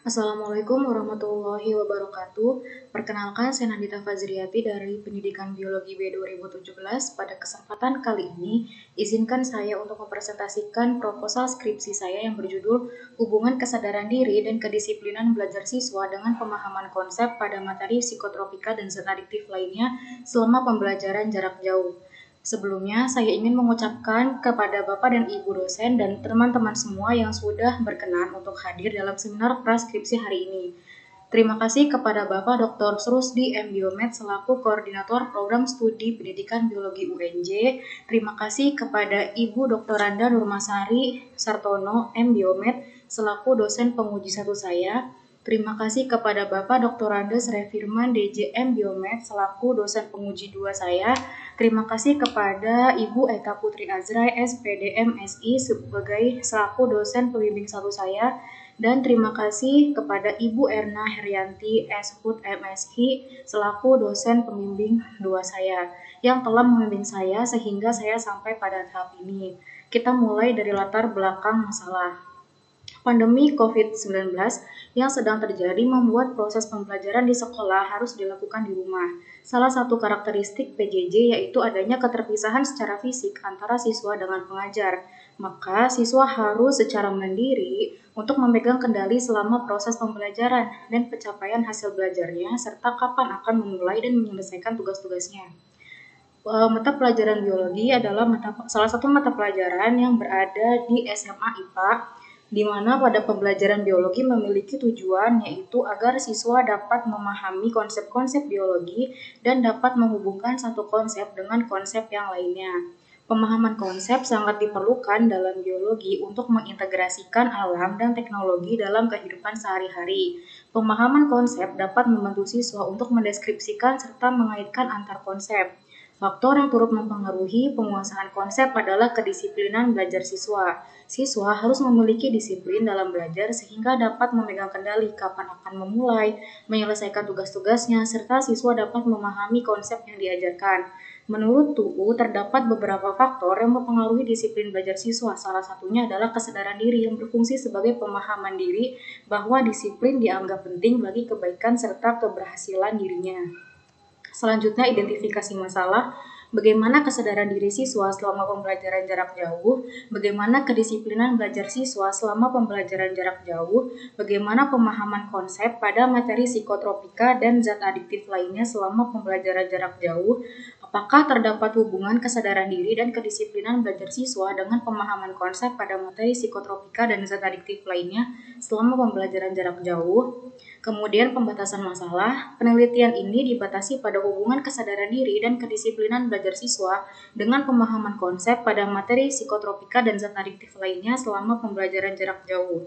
Assalamualaikum warahmatullahi wabarakatuh. Perkenalkan, saya Nandita Fazriati dari Pendidikan Biologi B 2017. Pada kesempatan kali ini, izinkan saya untuk mempresentasikan proposal skripsi saya yang berjudul Hubungan Kesadaran Diri dan Kedisiplinan Belajar Siswa dengan Pemahaman Konsep pada Materi Psikotropika dan Zat Adiktif lainnya selama pembelajaran jarak jauh. Sebelumnya, saya ingin mengucapkan kepada Bapak dan Ibu dosen dan teman-teman semua yang sudah berkenan untuk hadir dalam seminar praskripsi hari ini. Terima kasih kepada Bapak Dr. Srusdi M. Biomed selaku Koordinator Program Studi Pendidikan Biologi UNJ. Terima kasih kepada Ibu Dr. Randa Nurmasari Sartono M. Biomed selaku dosen penguji satu saya. Terima kasih kepada Bapak Dr. Andes Refirman DJM Biomed selaku dosen penguji 2 saya. Terima kasih kepada Ibu Eka Putri Azrai SPDM SI sebagai selaku dosen pembimbing 1 saya. Dan terima kasih kepada Ibu Erna Herianti SHUT MSI selaku dosen pembimbing 2 saya yang telah membimbing saya sehingga saya sampai pada tahap ini. Kita mulai dari latar belakang masalah. Pandemi COVID-19 yang sedang terjadi membuat proses pembelajaran di sekolah harus dilakukan di rumah. Salah satu karakteristik PJJ yaitu adanya keterpisahan secara fisik antara siswa dengan pengajar. Maka siswa harus secara mandiri untuk memegang kendali selama proses pembelajaran dan pencapaian hasil belajarnya serta kapan akan memulai dan menyelesaikan tugas-tugasnya. Mata pelajaran biologi adalah salah satu mata pelajaran yang berada di SMA IPA, di mana pada pembelajaran biologi memiliki tujuan yaitu agar siswa dapat memahami konsep-konsep biologi dan dapat menghubungkan satu konsep dengan konsep yang lainnya. Pemahaman konsep sangat diperlukan dalam biologi untuk mengintegrasikan alam dan teknologi dalam kehidupan sehari-hari. Pemahaman konsep dapat membantu siswa untuk mendeskripsikan serta mengaitkan antar konsep. Faktor yang turut mempengaruhi penguasaan konsep adalah kedisiplinan belajar siswa. Siswa harus memiliki disiplin dalam belajar sehingga dapat memegang kendali kapan akan memulai, menyelesaikan tugas-tugasnya, serta siswa dapat memahami konsep yang diajarkan. Menurut TUU, terdapat beberapa faktor yang mempengaruhi disiplin belajar siswa. Salah satunya adalah kesadaran diri yang berfungsi sebagai pemahaman diri bahwa disiplin dianggap penting bagi kebaikan serta keberhasilan dirinya. Selanjutnya, identifikasi masalah. Bagaimana kesadaran diri siswa selama pembelajaran jarak jauh? Bagaimana kedisiplinan belajar siswa selama pembelajaran jarak jauh? Bagaimana pemahaman konsep pada materi psikotropika dan zat adiktif lainnya selama pembelajaran jarak jauh? Apakah terdapat hubungan kesadaran diri dan kedisiplinan belajar siswa dengan pemahaman konsep pada materi psikotropika dan zat adiktif lainnya selama pembelajaran jarak jauh? Kemudian pembatasan masalah. Penelitian ini dibatasi pada hubungan kesadaran diri dan kedisiplinan belajar siswa dengan pemahaman konsep pada materi psikotropika dan zat adiktif lainnya selama pembelajaran jarak jauh.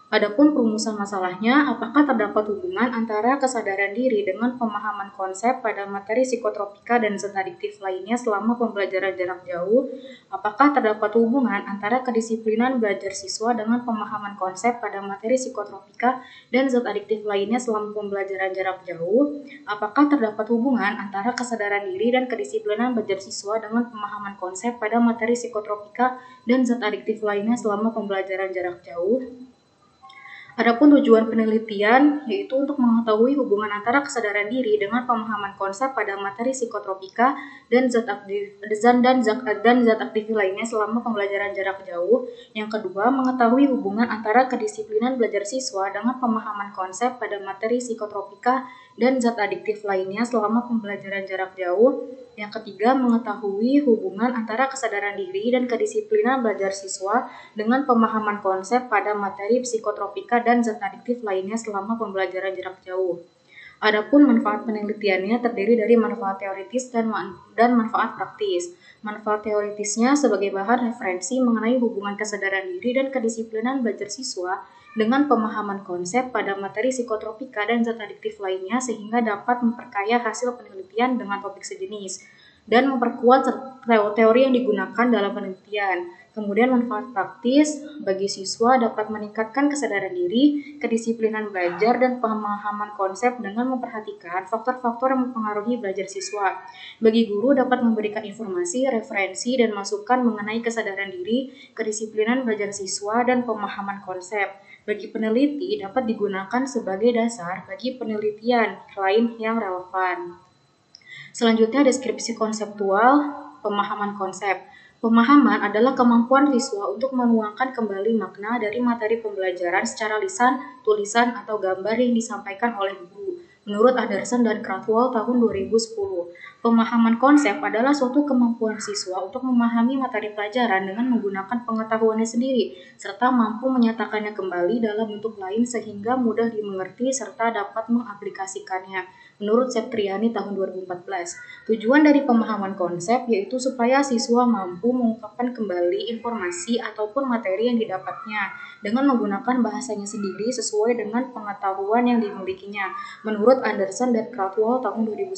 Adapun perumusan masalahnya, apakah terdapat hubungan antara kesadaran diri dengan pemahaman konsep pada materi psikotropika dan zat adiktif lainnya selama pembelajaran jarak jauh? Apakah terdapat hubungan antara kedisiplinan belajar siswa dengan pemahaman konsep pada materi psikotropika dan zat adiktif lainnya selama pembelajaran jarak jauh? Apakah terdapat hubungan antara kesadaran diri dan kedisiplinan belajar siswa dengan pemahaman konsep pada materi psikotropika dan zat adiktif lainnya selama pembelajaran jarak jauh? Adapun tujuan penelitian yaitu untuk mengetahui hubungan antara kesadaran diri dengan pemahaman konsep pada materi psikotropika dan zat aktif lainnya selama pembelajaran jarak jauh. Yang kedua, mengetahui hubungan antara kedisiplinan belajar siswa dengan pemahaman konsep pada materi psikotropika dan zat adiktif lainnya selama pembelajaran jarak jauh. Yang ketiga, mengetahui hubungan antara kesadaran diri dan kedisiplinan belajar siswa dengan pemahaman konsep pada materi psikotropika dan zat adiktif lainnya selama pembelajaran jarak jauh. Adapun manfaat penelitiannya terdiri dari manfaat teoritis dan manfaat praktis. Manfaat teoritisnya sebagai bahan referensi mengenai hubungan kesadaran diri dan kedisiplinan belajar siswa dengan pemahaman konsep pada materi psikotropika dan zat adiktif lainnya sehingga dapat memperkaya hasil penelitian dengan topik sejenis dan memperkuat teori yang digunakan dalam penelitian. Kemudian manfaat praktis bagi siswa dapat meningkatkan kesadaran diri, kedisiplinan belajar, dan pemahaman konsep dengan memperhatikan faktor-faktor yang mempengaruhi belajar siswa. Bagi guru dapat memberikan informasi, referensi, dan masukan mengenai kesadaran diri, kedisiplinan belajar siswa, dan pemahaman konsep. Bagi peneliti dapat digunakan sebagai dasar bagi penelitian lain yang relevan. Selanjutnya, deskripsi konseptual, pemahaman konsep. Pemahaman adalah kemampuan siswa untuk menuangkan kembali makna dari materi pembelajaran secara lisan, tulisan, atau gambar yang disampaikan oleh guru. Menurut Anderson dan Krathwohl tahun 2010, pemahaman konsep adalah suatu kemampuan siswa untuk memahami materi pelajaran dengan menggunakan pengetahuannya sendiri, serta mampu menyatakannya kembali dalam bentuk lain sehingga mudah dimengerti serta dapat mengaplikasikannya. Menurut Septriani tahun 2014, tujuan dari pemahaman konsep yaitu supaya siswa mampu mengungkapkan kembali informasi ataupun materi yang didapatnya dengan menggunakan bahasanya sendiri sesuai dengan pengetahuan yang dimilikinya. Menurut Anderson dan Krathwohl tahun 2010.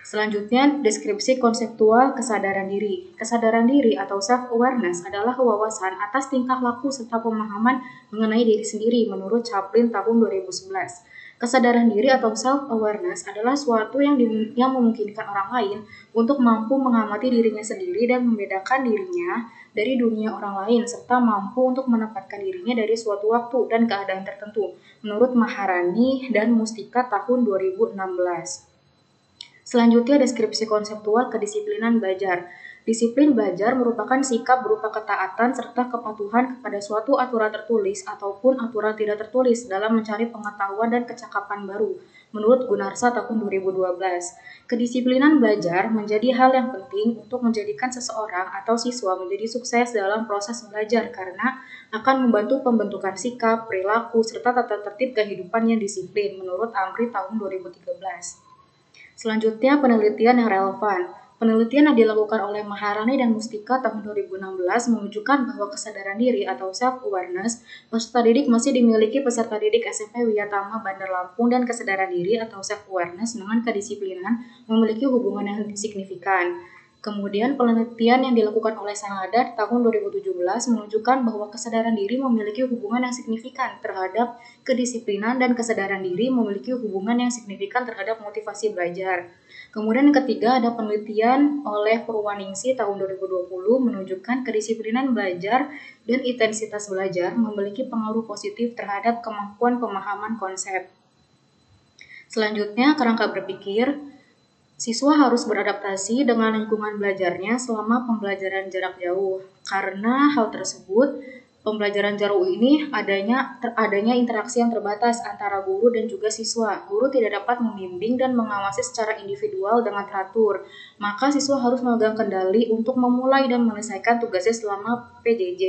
Selanjutnya, deskripsi konseptual kesadaran diri. Kesadaran diri atau self-awareness adalah wawasan atas tingkah laku serta pemahaman mengenai diri sendiri menurut Chaplin tahun 2011. Kesadaran diri atau self-awareness adalah suatu yang memungkinkan orang lain untuk mampu mengamati dirinya sendiri dan membedakan dirinya dari dunia orang lain, serta mampu untuk menempatkan dirinya dari suatu waktu dan keadaan tertentu, menurut Maharani dan Mustika tahun 2016. Selanjutnya, deskripsi konseptual kedisiplinan belajar. Disiplin belajar merupakan sikap berupa ketaatan serta kepatuhan kepada suatu aturan tertulis ataupun aturan tidak tertulis dalam mencari pengetahuan dan kecakapan baru, menurut Gunarsa tahun 2012. Kedisiplinan belajar menjadi hal yang penting untuk menjadikan seseorang atau siswa menjadi sukses dalam proses belajar karena akan membantu pembentukan sikap, perilaku, serta tata tertib kehidupan yang disiplin, menurut Amri tahun 2013. Selanjutnya, penelitian yang relevan. Penelitian yang dilakukan oleh Maharani dan Mustika tahun 2016 menunjukkan bahwa kesadaran diri atau self-awareness peserta didik masih dimiliki peserta didik SMP Wiyatama Bandar Lampung, dan kesadaran diri atau self-awareness dengan kedisiplinan memiliki hubungan yang signifikan. Kemudian penelitian yang dilakukan oleh Sangadat tahun 2017 menunjukkan bahwa kesadaran diri memiliki hubungan yang signifikan terhadap kedisiplinan dan kesadaran diri memiliki hubungan yang signifikan terhadap motivasi belajar. Kemudian yang ketiga ada penelitian oleh Purwaningsi tahun 2020 menunjukkan kedisiplinan belajar dan intensitas belajar memiliki pengaruh positif terhadap kemampuan pemahaman konsep. Selanjutnya, kerangka berpikir. Siswa harus beradaptasi dengan lingkungan belajarnya selama pembelajaran jarak jauh. Karena hal tersebut, pembelajaran jarak ini adanya interaksi yang terbatas antara guru dan juga siswa. Guru tidak dapat membimbing dan mengawasi secara individual dengan teratur. Maka siswa harus memegang kendali untuk memulai dan menyelesaikan tugasnya selama PJJ.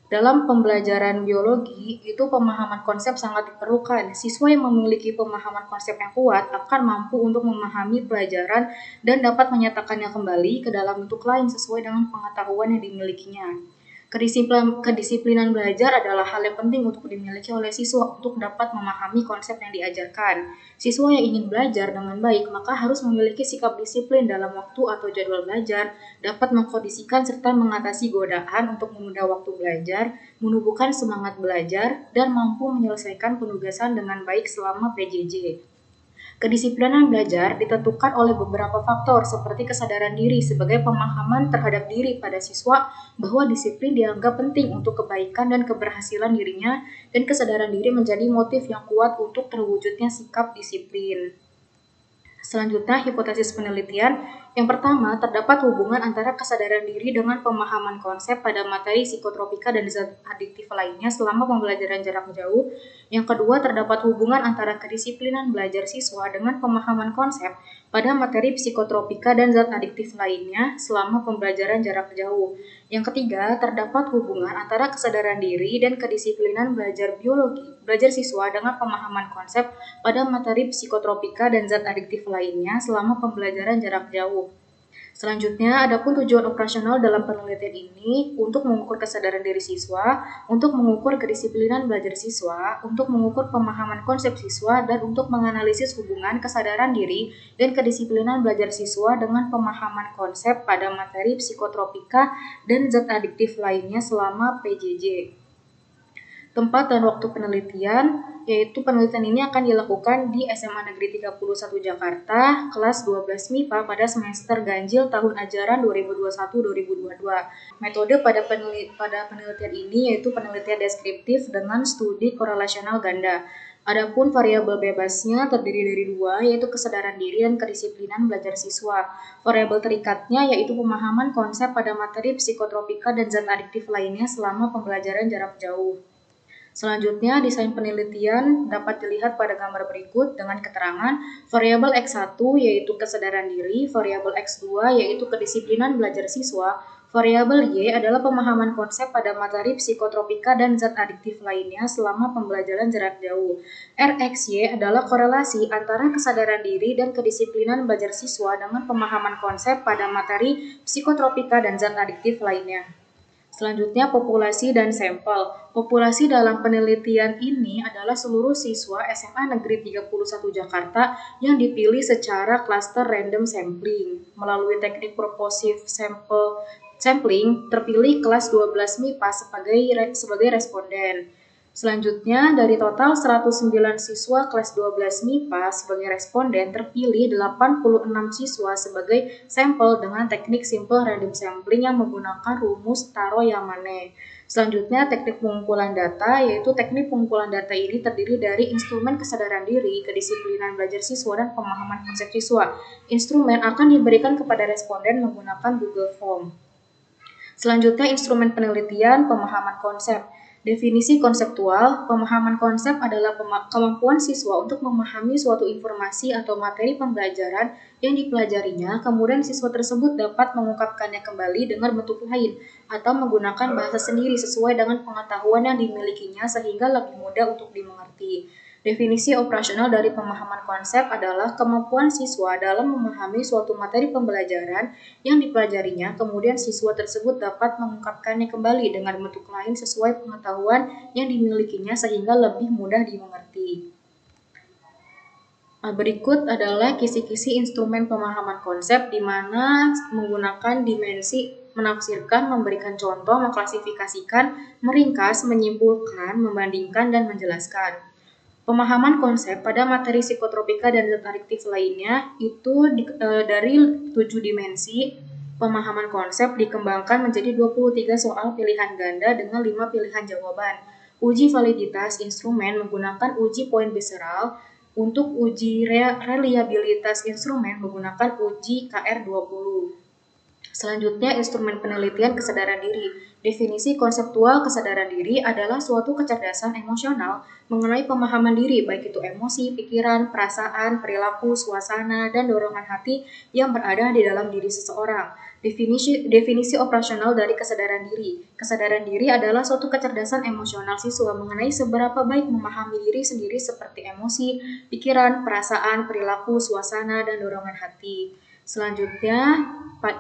Dalam pembelajaran biologi, itu pemahaman konsep sangat diperlukan. Siswa yang memiliki pemahaman konsep yang kuat akan mampu untuk memahami pelajaran dan dapat menyatakannya kembali ke dalam bentuk lain sesuai dengan pengetahuan yang dimilikinya. Kedisiplinan belajar adalah hal yang penting untuk dimiliki oleh siswa untuk dapat memahami konsep yang diajarkan. Siswa yang ingin belajar dengan baik maka harus memiliki sikap disiplin dalam waktu atau jadwal belajar, dapat mengkondisikan serta mengatasi godaan untuk menunda waktu belajar, menumbuhkan semangat belajar, dan mampu menyelesaikan penugasan dengan baik selama PJJ. Kedisiplinan belajar ditentukan oleh beberapa faktor seperti kesadaran diri sebagai pemahaman terhadap diri pada siswa bahwa disiplin dianggap penting untuk kebaikan dan keberhasilan dirinya, dan kesadaran diri menjadi motif yang kuat untuk terwujudnya sikap disiplin. Selanjutnya, hipotesis penelitian. Yang pertama, terdapat hubungan antara kesadaran diri dengan pemahaman konsep pada materi psikotropika dan zat adiktif lainnya selama pembelajaran jarak jauh. Yang kedua, terdapat hubungan antara kedisiplinan belajar siswa dengan pemahaman konsep pada materi psikotropika dan zat adiktif lainnya selama pembelajaran jarak jauh. Yang ketiga, terdapat hubungan antara kesadaran diri dan kedisiplinan belajar siswa dengan pemahaman konsep pada materi psikotropika dan zat adiktif lainnya selama pembelajaran jarak jauh. Selanjutnya, adapun tujuan operasional dalam penelitian ini untuk mengukur kesadaran diri siswa, untuk mengukur kedisiplinan belajar siswa, untuk mengukur pemahaman konsep siswa, dan untuk menganalisis hubungan kesadaran diri dan kedisiplinan belajar siswa dengan pemahaman konsep pada materi psikotropika dan zat adiktif lainnya selama PJJ. Tempat dan waktu penelitian, yaitu penelitian ini akan dilakukan di SMA Negeri 31 Jakarta, kelas 12 MIPA pada semester ganjil tahun ajaran 2021-2022. Metode pada penelitian ini yaitu penelitian deskriptif dengan studi korelasional ganda. Adapun variabel bebasnya terdiri dari dua, yaitu kesadaran diri dan kedisiplinan belajar siswa. Variabel terikatnya yaitu pemahaman konsep pada materi psikotropika dan zat adiktif lainnya selama pembelajaran jarak jauh. Selanjutnya, desain penelitian dapat dilihat pada gambar berikut dengan keterangan variabel X1 yaitu kesadaran diri, variabel X2 yaitu kedisiplinan belajar siswa, variabel Y adalah pemahaman konsep pada materi psikotropika dan zat adiktif lainnya selama pembelajaran jarak jauh. RXY adalah korelasi antara kesadaran diri dan kedisiplinan belajar siswa dengan pemahaman konsep pada materi psikotropika dan zat adiktif lainnya. Selanjutnya, populasi dan sampel. Populasi dalam penelitian ini adalah seluruh siswa SMA Negeri 31 Jakarta yang dipilih secara cluster random sampling. Melalui teknik proportive sampling, terpilih kelas 12 MIPA sebagai responden. Selanjutnya, dari total 109 siswa kelas 12 MIPA sebagai responden, terpilih 86 siswa sebagai sampel dengan teknik simple random sampling yang menggunakan rumus Taro-Yamane. Selanjutnya, teknik pengumpulan data, yaitu teknik pengumpulan data ini terdiri dari instrumen kesadaran diri, kedisiplinan belajar siswa, dan pemahaman konsep siswa. Instrumen akan diberikan kepada responden menggunakan Google Form. Selanjutnya, instrumen penelitian, pemahaman konsep. Definisi konseptual, pemahaman konsep adalah kemampuan siswa untuk memahami suatu informasi atau materi pembelajaran yang dipelajarinya, kemudian siswa tersebut dapat mengungkapkannya kembali dengan bentuk lain atau menggunakan bahasa sendiri sesuai dengan pengetahuan yang dimilikinya sehingga lebih mudah untuk dimengerti. Definisi operasional dari pemahaman konsep adalah kemampuan siswa dalam memahami suatu materi pembelajaran yang dipelajarinya, kemudian siswa tersebut dapat mengungkapkannya kembali dengan bentuk lain sesuai pengetahuan yang dimilikinya sehingga lebih mudah dimengerti. Berikut adalah kisi-kisi instrumen pemahaman konsep di mana menggunakan dimensi menafsirkan, memberikan contoh, mengklasifikasikan, meringkas, menyimpulkan, membandingkan, dan menjelaskan. Pemahaman konsep pada materi psikotropika dan zat adiktif lainnya itu dari 7 dimensi pemahaman konsep dikembangkan menjadi 23 soal pilihan ganda dengan 5 pilihan jawaban. Uji validitas instrumen menggunakan uji poin beseral. Untuk uji reliabilitas instrumen menggunakan uji KR20. Selanjutnya, instrumen penelitian kesadaran diri. Definisi konseptual kesadaran diri adalah suatu kecerdasan emosional mengenai pemahaman diri, baik itu emosi, pikiran, perasaan, perilaku, suasana, dan dorongan hati yang berada di dalam diri seseorang. Definisi operasional dari kesadaran diri. Kesadaran diri adalah suatu kecerdasan emosional siswa mengenai seberapa baik memahami diri sendiri seperti emosi, pikiran, perasaan, perilaku, suasana, dan dorongan hati. Selanjutnya,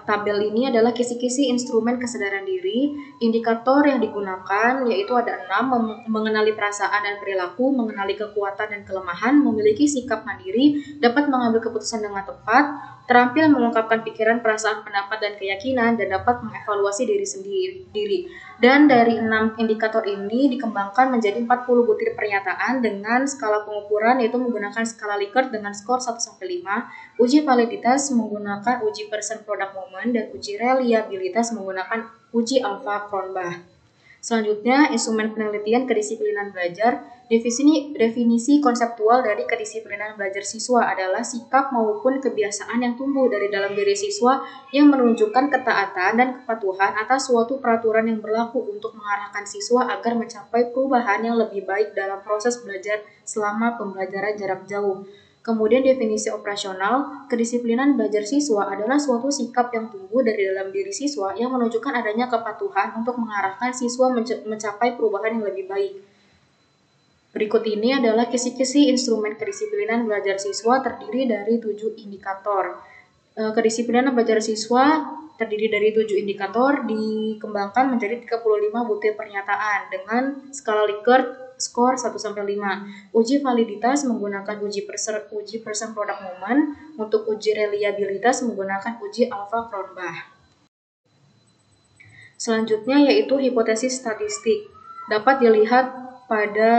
tabel ini adalah kisi-kisi instrumen kesadaran diri. Indikator yang digunakan yaitu ada 6, mengenali perasaan dan perilaku, mengenali kekuatan dan kelemahan, memiliki sikap mandiri, dapat mengambil keputusan dengan tepat, terampil mengungkapkan pikiran, perasaan, pendapat, dan keyakinan, dan dapat mengevaluasi diri sendiri. Dan dari 6 indikator ini dikembangkan menjadi 40 butir pernyataan dengan skala pengukuran yaitu menggunakan skala Likert dengan skor 1-5, uji validitas menggunakan uji person product moment, dan uji reliabilitas menggunakan uji alpha Cronbach. Selanjutnya, instrumen penelitian kedisiplinan belajar. Definisi konseptual dari kedisiplinan belajar siswa adalah sikap maupun kebiasaan yang tumbuh dari dalam diri siswa yang menunjukkan ketaatan dan kepatuhan atas suatu peraturan yang berlaku untuk mengarahkan siswa agar mencapai perubahan yang lebih baik dalam proses belajar selama pembelajaran jarak jauh. Kemudian definisi operasional, kedisiplinan belajar siswa adalah suatu sikap yang tumbuh dari dalam diri siswa yang menunjukkan adanya kepatuhan untuk mengarahkan siswa mencapai perubahan yang lebih baik. Berikut ini adalah kisi-kisi instrumen kedisiplinan belajar siswa terdiri dari 7 indikator. Kedisiplinan belajar siswa terdiri dari 7 indikator dikembangkan menjadi 35 butir pernyataan dengan skala Likert skor 1-5. Uji validitas menggunakan uji person product moment. Untuk uji reliabilitas menggunakan uji Alpha-Cronbach. Selanjutnya yaitu hipotesis statistik. Dapat dilihat pada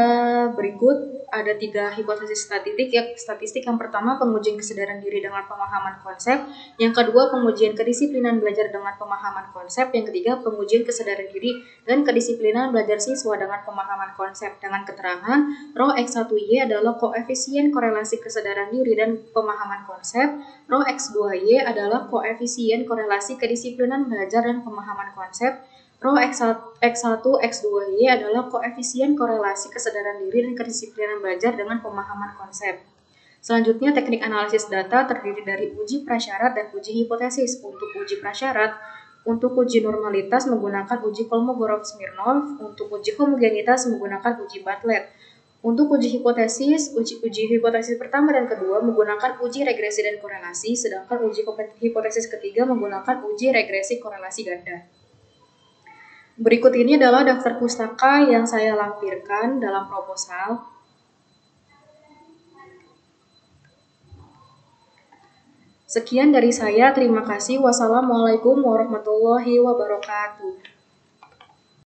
berikut ada 3 hipotesis statistik. Yang pertama, pengujian kesadaran diri dengan pemahaman konsep. Yang kedua, pengujian kedisiplinan belajar dengan pemahaman konsep. Yang ketiga, pengujian kesadaran diri dan kedisiplinan belajar siswa dengan pemahaman konsep. Dengan keterangan, Rho X1Y adalah koefisien korelasi kesadaran diri dan pemahaman konsep. Rho X2Y adalah koefisien korelasi kedisiplinan belajar dan pemahaman konsep. Rho X1, X2Y adalah koefisien korelasi kesadaran diri dan kedisiplinan belajar dengan pemahaman konsep. Selanjutnya, teknik analisis data terdiri dari uji prasyarat dan uji hipotesis. Untuk uji prasyarat, untuk uji normalitas menggunakan uji Kolmogorov-Smirnov, untuk uji homogenitas menggunakan uji Bartlett. Untuk uji hipotesis pertama dan kedua menggunakan uji regresi dan korelasi, sedangkan uji hipotesis ketiga menggunakan uji regresi korelasi ganda. Berikut ini adalah daftar pustaka yang saya lampirkan dalam proposal. Sekian dari saya, terima kasih. Wassalamualaikum warahmatullahi wabarakatuh.